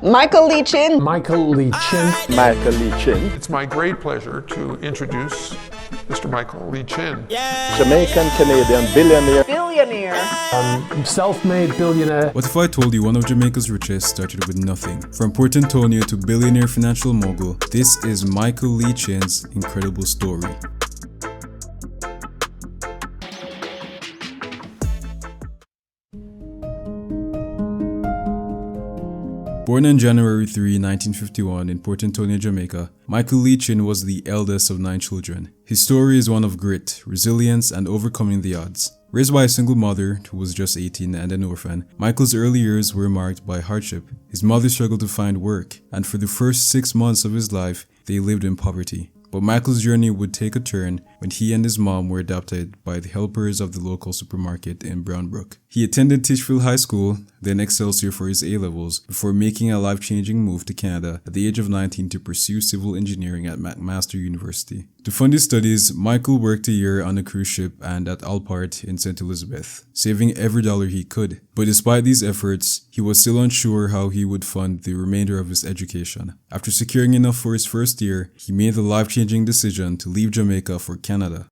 Michael Lee Chin. Michael Lee Chin. Michael Lee Chin. It's my great pleasure to introduce Mr. Michael Lee Chin. Jamaican-Canadian billionaire. Self-made billionaire. What if I told you one of Jamaica's richest started with nothing? From Port Antonio to billionaire financial mogul, this is Michael Lee Chin's incredible story. Born on January 3, 1951 in Port Antonio, Jamaica, Michael Lee Chin was the eldest of 9 children. His story is one of grit, resilience, and overcoming the odds. Raised by a single mother who was just 18 and an orphan, Michael's early years were marked by hardship. His mother struggled to find work, and for the first 6 months of his life, they lived in poverty. But Michael's journey would take a turn when he and his mom were adopted by the helpers of the local supermarket in Brownbrook. He attended Tichfield High School, then Excelsior for his A-levels, before making a life-changing move to Canada at the age of 19 to pursue civil engineering at McMaster University. To fund his studies, Michael worked a year on a cruise ship and at Alpart in St. Elizabeth, saving every dollar he could. But despite these efforts, he was still unsure how he would fund the remainder of his education. After securing enough for his first year, he made the life-changing decision to leave Jamaica for Canada.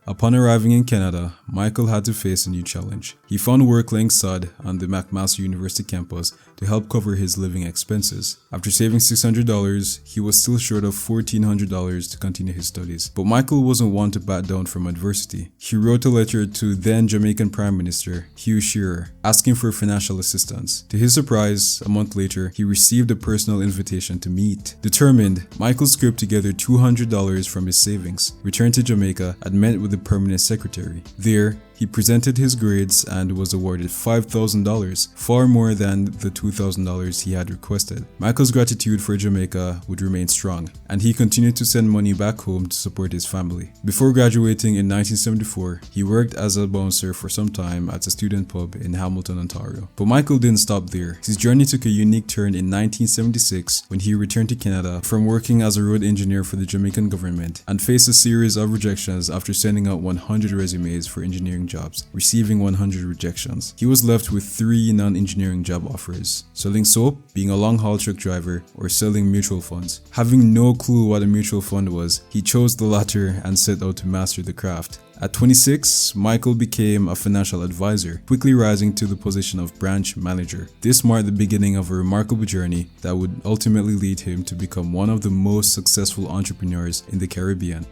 Upon arriving in Canada, Michael had to face a new challenge. He found work laying sod on the McMaster University campus to help cover his living expenses. After saving $600, he was still short of $1,400 to continue his studies. But Michael wasn't one to back down from adversity. He wrote a letter to then Jamaican Prime Minister Hugh Shearer asking for financial assistance. To his surprise, a month later, he received a personal invitation to meet. Determined, Michael scraped together $200 from his savings, returned to Jamaica, and met with the permanent secretary. There, he presented his grades and was awarded $5,000, far more than the $2,000 he had requested. Michael's gratitude for Jamaica would remain strong, and he continued to send money back home to support his family. Before graduating in 1974, he worked as a bouncer for some time at a student pub in Hamilton, Ontario. But Michael didn't stop there. His journey took a unique turn in 1976 when he returned to Canada from working as a road engineer for the Jamaican government and faced a series of rejections after sending out 100 resumes for engineering jobs, receiving 100 rejections. He was left with 3 non-engineering job offers: selling soap, being a long-haul truck driver, or selling mutual funds. Having no clue what a mutual fund was, he chose the latter and set out to master the craft. At 26, Michael became a financial advisor, quickly rising to the position of branch manager. This marked the beginning of a remarkable journey that would ultimately lead him to become one of the most successful entrepreneurs in the Caribbean.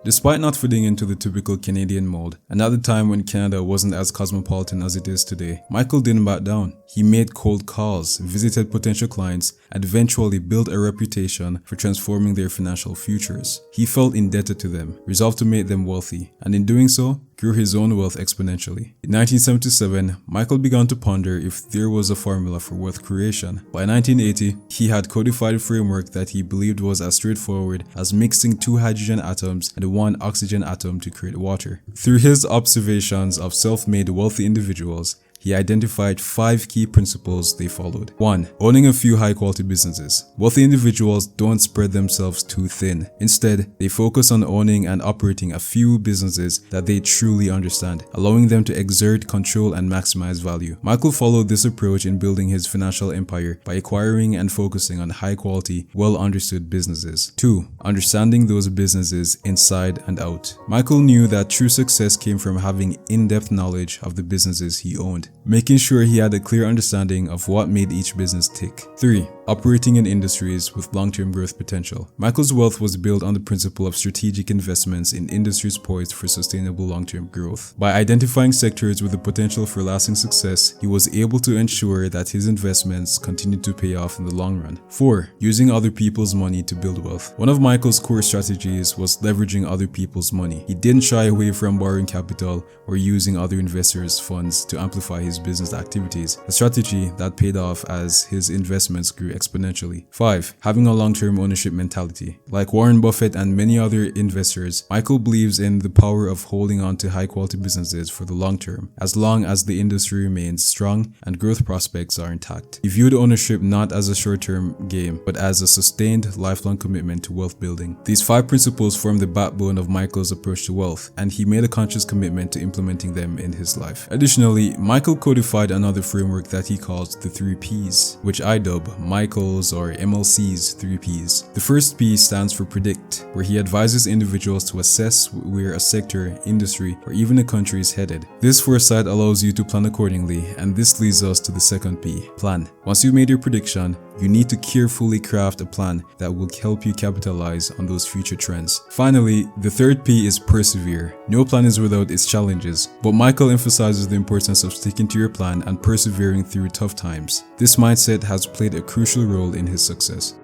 Despite not fitting into the typical Canadian mold, and at the time when Canada wasn't as cosmopolitan as it is today, Michael didn't back down. He made cold calls, visited potential clients, and eventually built a reputation for transforming their financial futures. He felt indebted to them, resolved to make them wealthy, and in doing so, grew his own wealth exponentially. In 1977, Michael began to ponder if there was a formula for wealth creation. By 1980, he had codified a framework that he believed was as straightforward as mixing 2 hydrogen atoms and 1 oxygen atom to create water. Through his observations of self-made wealthy individuals, he identified 5 key principles they followed. 1. Owning a few high-quality businesses. Wealthy individuals don't spread themselves too thin. Instead, they focus on owning and operating a few businesses that they truly understand, allowing them to exert control and maximize value. Michael followed this approach in building his financial empire by acquiring and focusing on high-quality, well-understood businesses. 2. Understanding those businesses inside and out. Michael knew that true success came from having in-depth knowledge of the businesses he owned, making sure he had a clear understanding of what made each business tick. 3. Operating in industries with long-term growth potential. Michael's wealth was built on the principle of strategic investments in industries poised for sustainable long-term growth. By identifying sectors with the potential for lasting success, he was able to ensure that his investments continued to pay off in the long run. 4. Using other people's money to build wealth. One of Michael's core strategies was leveraging other people's money. He didn't shy away from borrowing capital or using other investors' funds to amplify his his business activities, a strategy that paid off as his investments grew exponentially. 5. Having a long-term ownership mentality. Like Warren Buffett and many other investors, Michael believes in the power of holding on to high-quality businesses for the long term, as long as the industry remains strong and growth prospects are intact. He viewed ownership not as a short-term game, but as a sustained, lifelong commitment to wealth building. These 5 principles form the backbone of Michael's approach to wealth, and he made a conscious commitment to implementing them in his life. Additionally, Michael codified another framework that he calls the 3 Ps, which I dub Michael's or MLC's 3 Ps. The first P stands for predict, where he advises individuals to assess where a sector, industry, or even a country is headed. This foresight allows you to plan accordingly, and this leads us to the second P, plan. Once you've made your prediction, you need to carefully craft a plan that will help you capitalize on those future trends. Finally, the third P is persevere. No plan is without its challenges, but Michael emphasizes the importance of sticking to your plan and persevering through tough times. This mindset has played a crucial role in his success.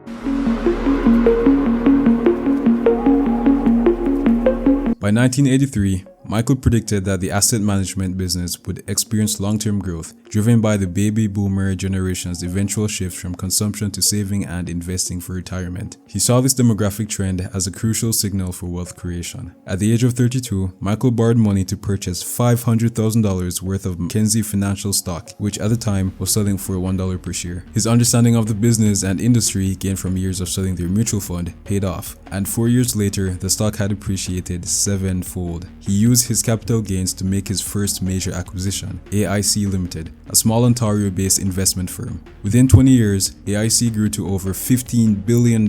By 1983, Michael predicted that the asset management business would experience long-term growth, driven by the baby boomer generation's eventual shift from consumption to saving and investing for retirement. He saw this demographic trend as a crucial signal for wealth creation. At the age of 32, Michael borrowed money to purchase $500,000 worth of Mackenzie Financial stock, which at the time was selling for $1 per share. His understanding of the business and industry gained from years of selling their mutual fund paid off, and 4 years later, the stock had appreciated 7-fold. He used his capital gains to make his first major acquisition, AIC Limited, a small Ontario-based investment firm. Within 20 years, AIC grew to over $15 billion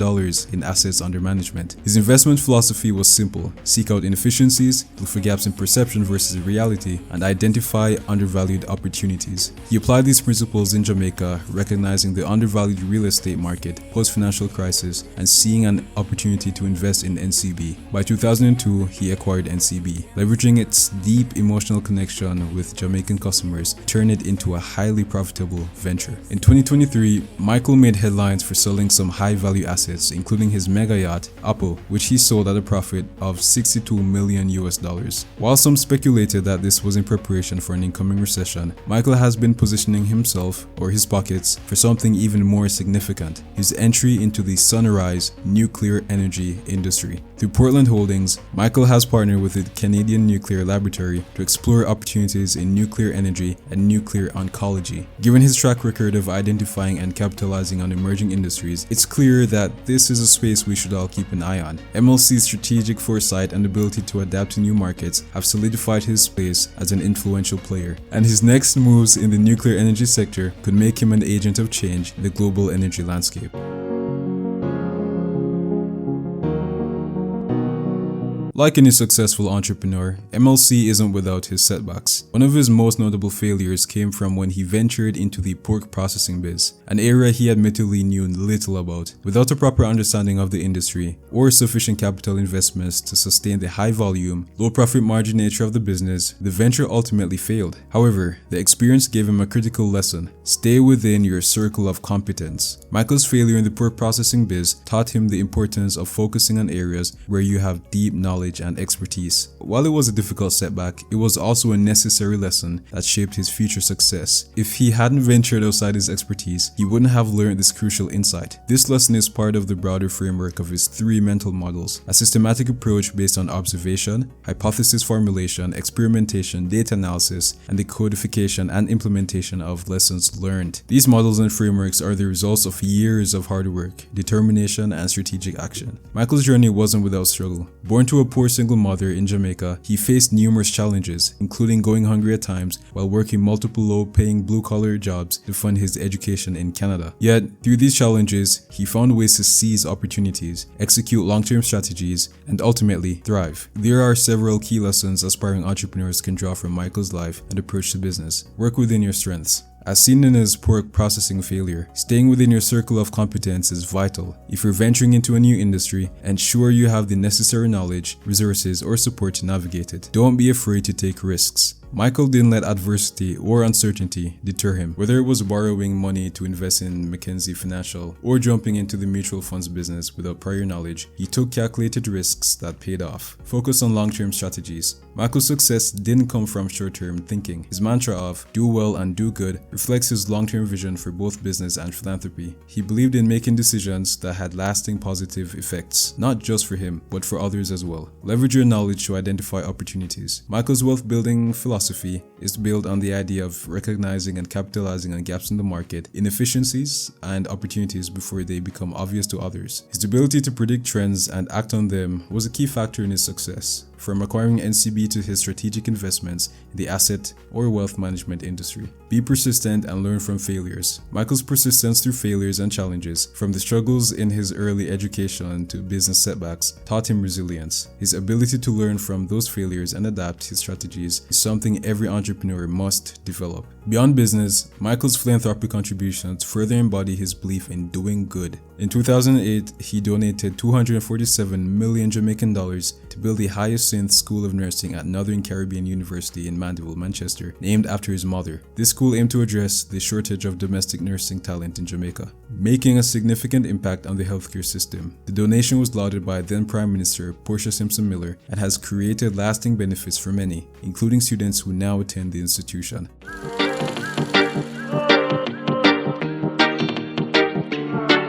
in assets under management. His investment philosophy was simple: seek out inefficiencies, look for gaps in perception versus reality, and identify undervalued opportunities. He applied these principles in Jamaica, recognizing the undervalued real estate market post-financial crisis and seeing an opportunity to invest in NCB. By 2002, he acquired NCB, leveraging its deep emotional connection with Jamaican customers, turned it into a highly profitable venture. In 2023, Michael made headlines for selling some high-value assets, including his mega yacht, Apple, which he sold at a profit of $62 million. While some speculated that this was in preparation for an incoming recession, Michael has been positioning himself, or his pockets, for something even more significant: his entry into the Sunrise nuclear energy industry. Through Portland Holdings, Michael has partnered with the Canadian Nuclear Laboratory to explore opportunities in nuclear energy and nuclear oncology. Given his track record of identifying and capitalizing on emerging industries, it's clear that this is a space we should all keep an eye on. MLC's strategic foresight and ability to adapt to new markets have solidified his place as an influential player, and his next moves in the nuclear energy sector could make him an agent of change in the global energy landscape. Like any successful entrepreneur, MLC isn't without his setbacks. One of his most notable failures came from when he ventured into the pork processing biz, an area he admittedly knew little about. Without a proper understanding of the industry or sufficient capital investments to sustain the high volume, low profit margin nature of the business, the venture ultimately failed. However, the experience gave him a critical lesson: stay within your circle of competence. Michael's failure in the pork processing biz taught him the importance of focusing on areas where you have deep knowledge and expertise. While it was a difficult setback, it was also a necessary lesson that shaped his future success. If he hadn't ventured outside his expertise, he wouldn't have learned this crucial insight. This lesson is part of the broader framework of his 3 mental models: a systematic approach based on observation, hypothesis formulation, experimentation, data analysis, and the codification and implementation of lessons learned. These models and frameworks are the results of years of hard work, determination, and strategic action. Michael's journey wasn't without struggle. Born to a poor single mother in Jamaica, he faced numerous challenges, including going hungry at times while working multiple low-paying blue-collar jobs to fund his education in Canada. Yet, through these challenges, he found ways to seize opportunities, execute long-term strategies, and ultimately thrive. There are several key lessons aspiring entrepreneurs can draw from Michael's life and approach to business. Work within your strengths. As seen in his pork processing failure, staying within your circle of competence is vital. If you're venturing into a new industry, ensure you have the necessary knowledge, resources, or support to navigate it. Don't be afraid to take risks. Michael didn't let adversity or uncertainty deter him. Whether it was borrowing money to invest in McKinsey Financial or jumping into the mutual funds business without prior knowledge, he took calculated risks that paid off. Focus on long-term strategies. Michael's success didn't come from short-term thinking. His mantra of do well and do good reflects his long-term vision for both business and philanthropy. He believed in making decisions that had lasting positive effects, not just for him, but for others as well. Leverage your knowledge to identify opportunities. Michael's wealth building philosophy is built on the idea of recognizing and capitalizing on gaps in the market, inefficiencies, and opportunities before they become obvious to others. His ability to predict trends and act on them was a key factor in his success, from acquiring NCB to his strategic investments in the asset or wealth management industry. Be persistent and learn from failures. Michael's persistence through failures and challenges, from the struggles in his early education to business setbacks, taught him resilience. His ability to learn from those failures and adapt his strategies is something every entrepreneur must develop. Beyond business, Michael's philanthropic contributions further embody his belief in doing good. In 2008, he donated 247 million Jamaican dollars to build the Hyacinth School of Nursing at Northern Caribbean University in Mandeville, Manchester, named after his mother. This school aimed to address the shortage of domestic nursing talent in Jamaica, making a significant impact on the healthcare system. The donation was lauded by then Prime Minister Portia Simpson Miller and has created lasting benefits for many, including students who now attend the institution.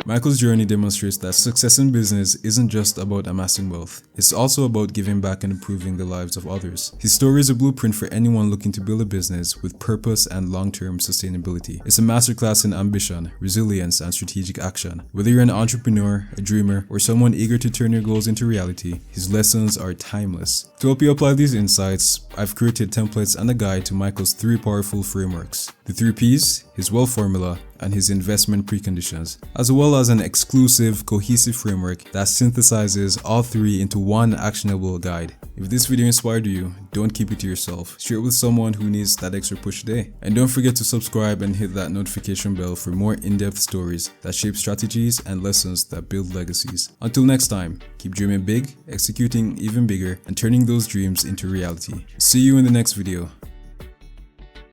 Michael's journey demonstrates that success in business isn't just about amassing wealth, it's also about giving back and improving the lives of others. His story is a blueprint for anyone looking to build a business with purpose and long-term sustainability. It's a masterclass in ambition, resilience, and strategic action. Whether you're an entrepreneur, a dreamer, or someone eager to turn your goals into reality, his lessons are timeless. To help you apply these insights, I've created templates and a guide to Michael's 3 powerful frameworks: the 3 P's, his wealth formula, and his investment preconditions, as well as an exclusive, cohesive framework that synthesizes all 3 into one actionable guide. If this video inspired you, don't keep it to yourself. Share it with someone who needs that extra push today. And don't forget to subscribe and hit that notification bell for more in-depth stories that shape strategies and lessons that build legacies. Until next time, keep dreaming big, executing even bigger, and turning those dreams into reality. See you in the next video.